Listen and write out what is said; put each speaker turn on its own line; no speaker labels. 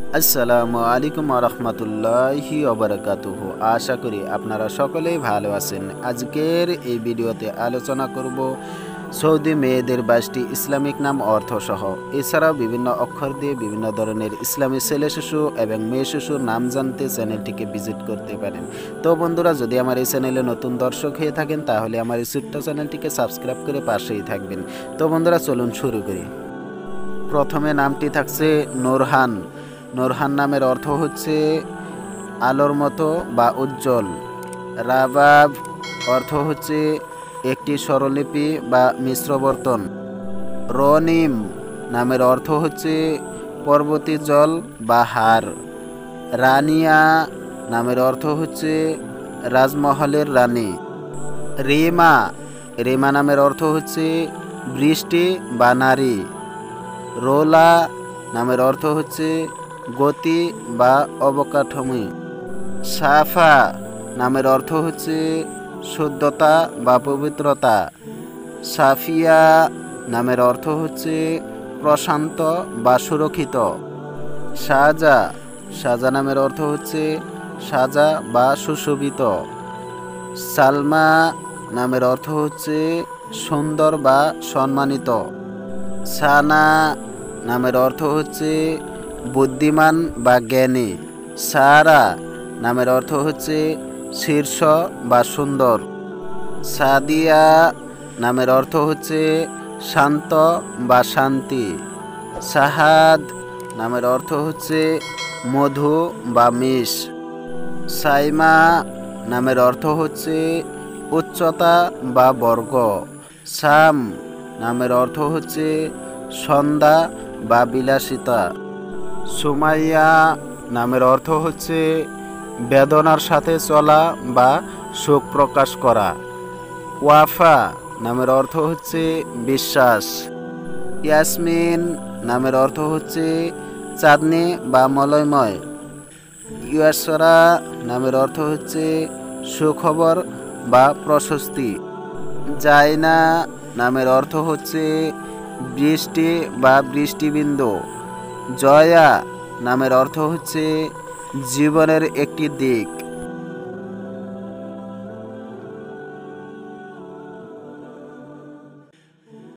আসসালামু আলাইকুম রহমতুল্লাহি ওবারাকাতুহু। আশা করি আপনারা সকলেই ভালো আছেন। আজকের এই ভিডিওতে আলোচনা করব সৌদি মেয়েদের 22টি ইসলামিক নাম অর্থসহ। এছাড়াও বিভিন্ন অক্ষর দিয়ে বিভিন্ন ধরনের ইসলামী ছেলে শিশু এবং মেয়ে শিশুর নাম জানতে চ্যানেলটিকে ভিজিট করতে পারেন। তো বন্ধুরা, যদি আমার এই চ্যানেলে নতুন দর্শক হয়ে থাকেন তাহলে আমার এই ছোট্ট চ্যানেলটিকে সাবস্ক্রাইব করে পাশেই থাকবেন। তো বন্ধুরা, চলুন শুরু করি। প্রথমে নামটি থাকছে নোরহান। নোরহান নামের অর্থ হচ্ছে আলোর মতো বা উজ্জ্বল। রাবাব অর্থ হচ্ছে একটি স্বরলিপি বা মিশ্র বর্তন। রনিম নামের অর্থ হচ্ছে পর্বতী জল বা হার। রানিয়া নামের অর্থ হচ্ছে রাজমহলের রানী। রিমা রিমা নামের অর্থ হচ্ছে বৃষ্টি বা নারী। রোলা নামের অর্থ হচ্ছে গতি বা অবকাঠামো। সাফা নামের অর্থ হচ্ছে শুদ্ধতা বা পবিত্রতা। সাফিয়া নামের অর্থ হচ্ছে প্রশান্ত বা সুরক্ষিত। সাজা সাজা নামের অর্থ হচ্ছে সাজা বা সুশোভিত। সালমা নামের অর্থ হচ্ছে সুন্দর বা সম্মানিত। সানা নামের অর্থ হচ্ছে বুদ্ধিমান বা জ্ঞানী। সারা নামের অর্থ হচ্ছে শীর্ষ বা সুন্দর। সাদিয়া নামের অর্থ হচ্ছে শান্ত বা শান্তি। সাহাদ নামের অর্থ হচ্ছে মধু বা মিশ। সাইমা নামের অর্থ হচ্ছে উচ্চতা বা বর্গ। শাম নামের অর্থ হচ্ছে সন্ধ্যা বা বিলাসিতা। সুমাইয়া নামের অর্থ হচ্ছে বেদনার সাথে চলা বা শোক প্রকাশ করা। ওয়াফা নামের অর্থ হচ্ছে বিশ্বাস। ইয়াসমিন নামের অর্থ হচ্ছে চাঁদনি বা মলয়ময়। ইয়াসরা নামের অর্থ হচ্ছে সুখবর বা প্রশস্তি। জাইনা নামের অর্থ হচ্ছে বৃষ্টি বা বৃষ্টিবিন্দু। জয়া নামের অর্থ হচ্ছে জীবনের একটি দিক।